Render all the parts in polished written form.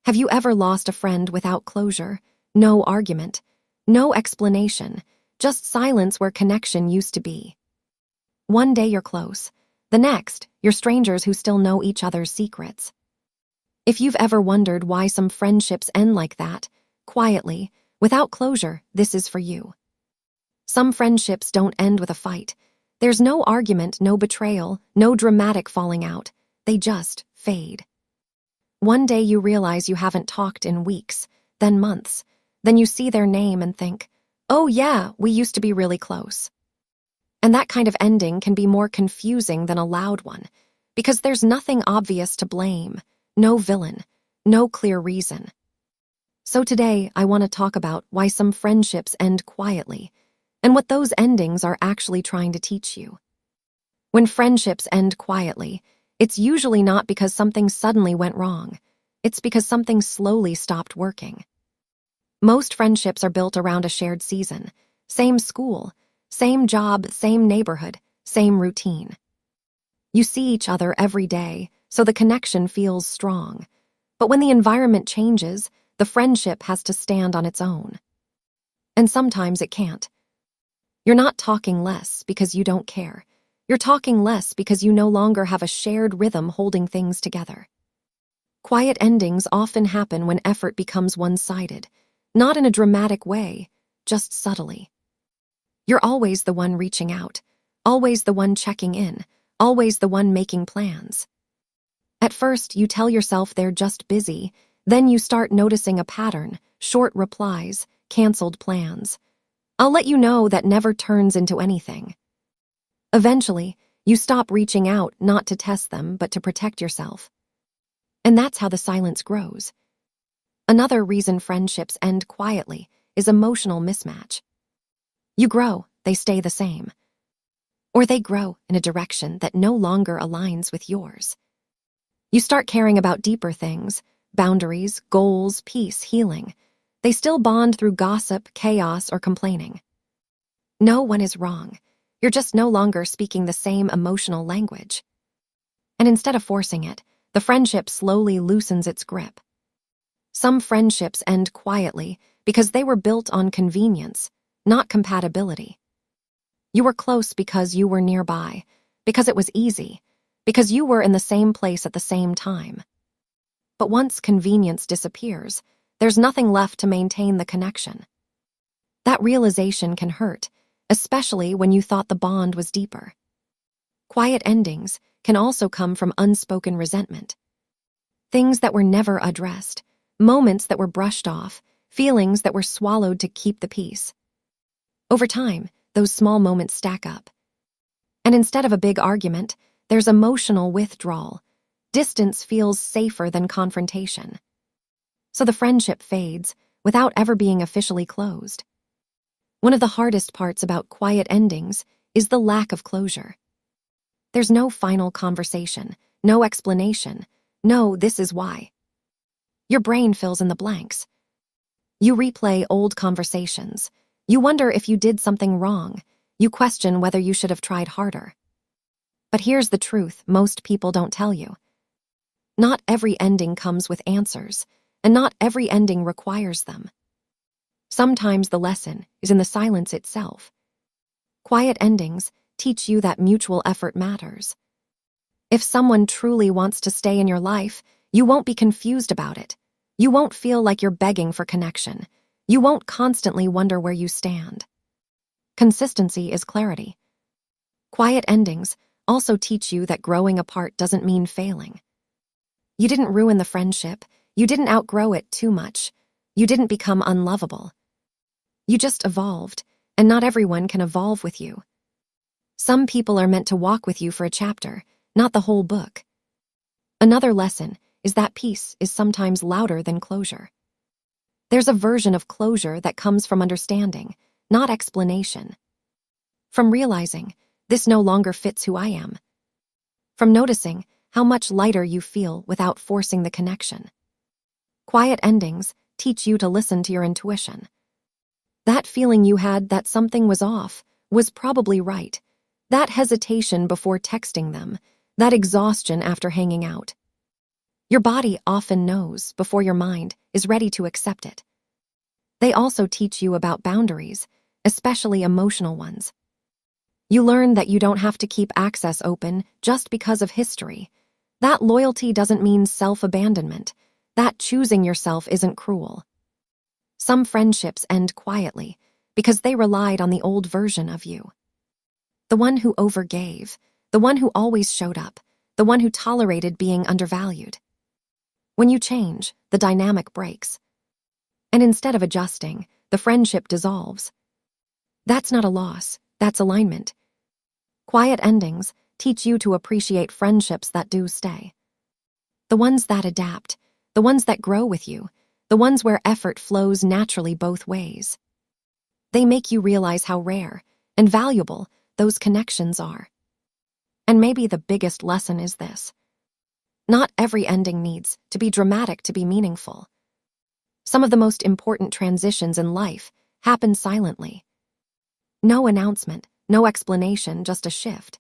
Have you ever lost a friend without closure? No argument, no explanation, just silence where connection used to be. One day you're close. The next, you're strangers who still know each other's secrets. If you've ever wondered why some friendships end like that, quietly, without closure, this is for you. Some friendships don't end with a fight. There's no argument, no betrayal, no dramatic falling out. They just fade. One day you realize you haven't talked in weeks, then months. Then you see their name and think, oh yeah, we used to be really close. And that kind of ending can be more confusing than a loud one, because there's nothing obvious to blame, no villain, no clear reason. So today, I want to talk about why some friendships end quietly, and what those endings are actually trying to teach you. When friendships end quietly, it's usually not because something suddenly went wrong. It's because something slowly stopped working. Most friendships are built around a shared season, same school, same job, same neighborhood, same routine. You see each other every day, so the connection feels strong. But when the environment changes, the friendship has to stand on its own. And sometimes it can't. You're not talking less because you don't care. You're talking less because you no longer have a shared rhythm holding things together. Quiet endings often happen when effort becomes one-sided, not in a dramatic way, just subtly. You're always the one reaching out, always the one checking in, always the one making plans. At first, you tell yourself they're just busy, then you start noticing a pattern, short replies, canceled plans. I'll let you know that never turns into anything. Eventually, you stop reaching out not to test them but to protect yourself. And that's how the silence grows. Another reason friendships end quietly is emotional mismatch. You grow, they stay the same. Or they grow in a direction that no longer aligns with yours. You start caring about deeper things, boundaries, goals, peace, healing. They still bond through gossip, chaos, or complaining. No one is wrong. You're just no longer speaking the same emotional language. And instead of forcing it, the friendship slowly loosens its grip. Some friendships end quietly because they were built on convenience, not compatibility. You were close because you were nearby, because it was easy, because you were in the same place at the same time. But once convenience disappears, there's nothing left to maintain the connection. That realization can hurt, especially when you thought the bond was deeper. Quiet endings can also come from unspoken resentment. Things that were never addressed, moments that were brushed off, feelings that were swallowed to keep the peace. Over time, those small moments stack up. And instead of a big argument, there's emotional withdrawal. Distance feels safer than confrontation. So the friendship fades without ever being officially closed. One of the hardest parts about quiet endings is the lack of closure. There's no final conversation, no explanation, no this is why. Your brain fills in the blanks. You replay old conversations. You wonder if you did something wrong. You question whether you should have tried harder. But here's the truth most people don't tell you. Not every ending comes with answers, and not every ending requires them. Sometimes the lesson is in the silence itself. Quiet endings teach you that mutual effort matters. If someone truly wants to stay in your life, you won't be confused about it. You won't feel like you're begging for connection. You won't constantly wonder where you stand. Consistency is clarity. Quiet endings also teach you that growing apart doesn't mean failing. You didn't ruin the friendship. You didn't outgrow it too much. You didn't become unlovable. You just evolved, and not everyone can evolve with you. Some people are meant to walk with you for a chapter, not the whole book. Another lesson is that peace is sometimes louder than closure. There's a version of closure that comes from understanding, not explanation. From realizing, this no longer fits who I am. From noticing how much lighter you feel without forcing the connection. Quiet endings teach you to listen to your intuition. That feeling you had that something was off was probably right. That hesitation before texting them, that exhaustion after hanging out. Your body often knows before your mind is ready to accept it. They also teach you about boundaries, especially emotional ones. You learn that you don't have to keep access open just because of history. That loyalty doesn't mean self-abandonment. That choosing yourself isn't cruel. Some friendships end quietly because they relied on the old version of you. The one who overgave, the one who always showed up, the one who tolerated being undervalued. When you change, the dynamic breaks. And instead of adjusting, the friendship dissolves. That's not a loss, that's alignment. Quiet endings teach you to appreciate friendships that do stay. The ones that adapt, the ones that grow with you, the ones where effort flows naturally both ways. They make you realize how rare and valuable those connections are. And maybe the biggest lesson is this: not every ending needs to be dramatic to be meaningful. Some of the most important transitions in life happen silently. No announcement, no explanation, just a shift.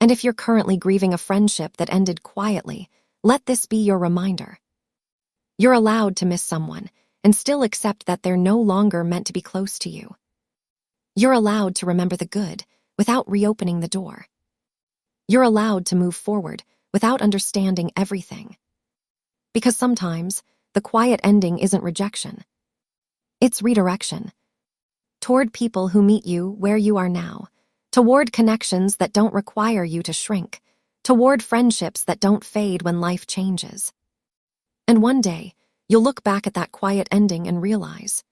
And if you're currently grieving a friendship that ended quietly, let this be your reminder. You're allowed to miss someone and still accept that they're no longer meant to be close to you. You're allowed to remember the good without reopening the door. You're allowed to move forward without understanding everything. Because sometimes, the quiet ending isn't rejection. It's redirection. Toward people who meet you where you are now. Toward connections that don't require you to shrink. Toward friendships that don't fade when life changes. And one day, you'll look back at that quiet ending and realize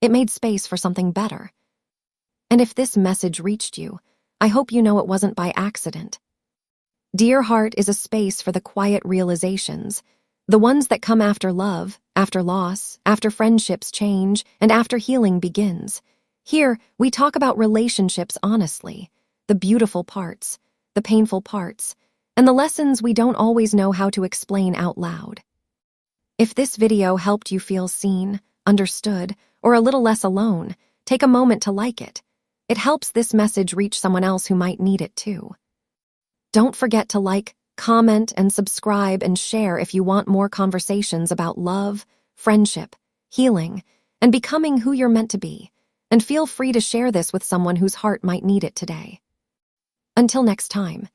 it made space for something better. And if this message reached you, I hope you know it wasn't by accident. Dear Heart is a space for the quiet realizations, the ones that come after love, after loss, after friendships change, and after healing begins. Here, we talk about relationships honestly, the beautiful parts, the painful parts, and the lessons we don't always know how to explain out loud. If this video helped you feel seen, understood, or a little less alone, take a moment to like it. It helps this message reach someone else who might need it too. Don't forget to like, comment, and subscribe and share if you want more conversations about love, friendship, healing, and becoming who you're meant to be. And feel free to share this with someone whose heart might need it today. Until next time,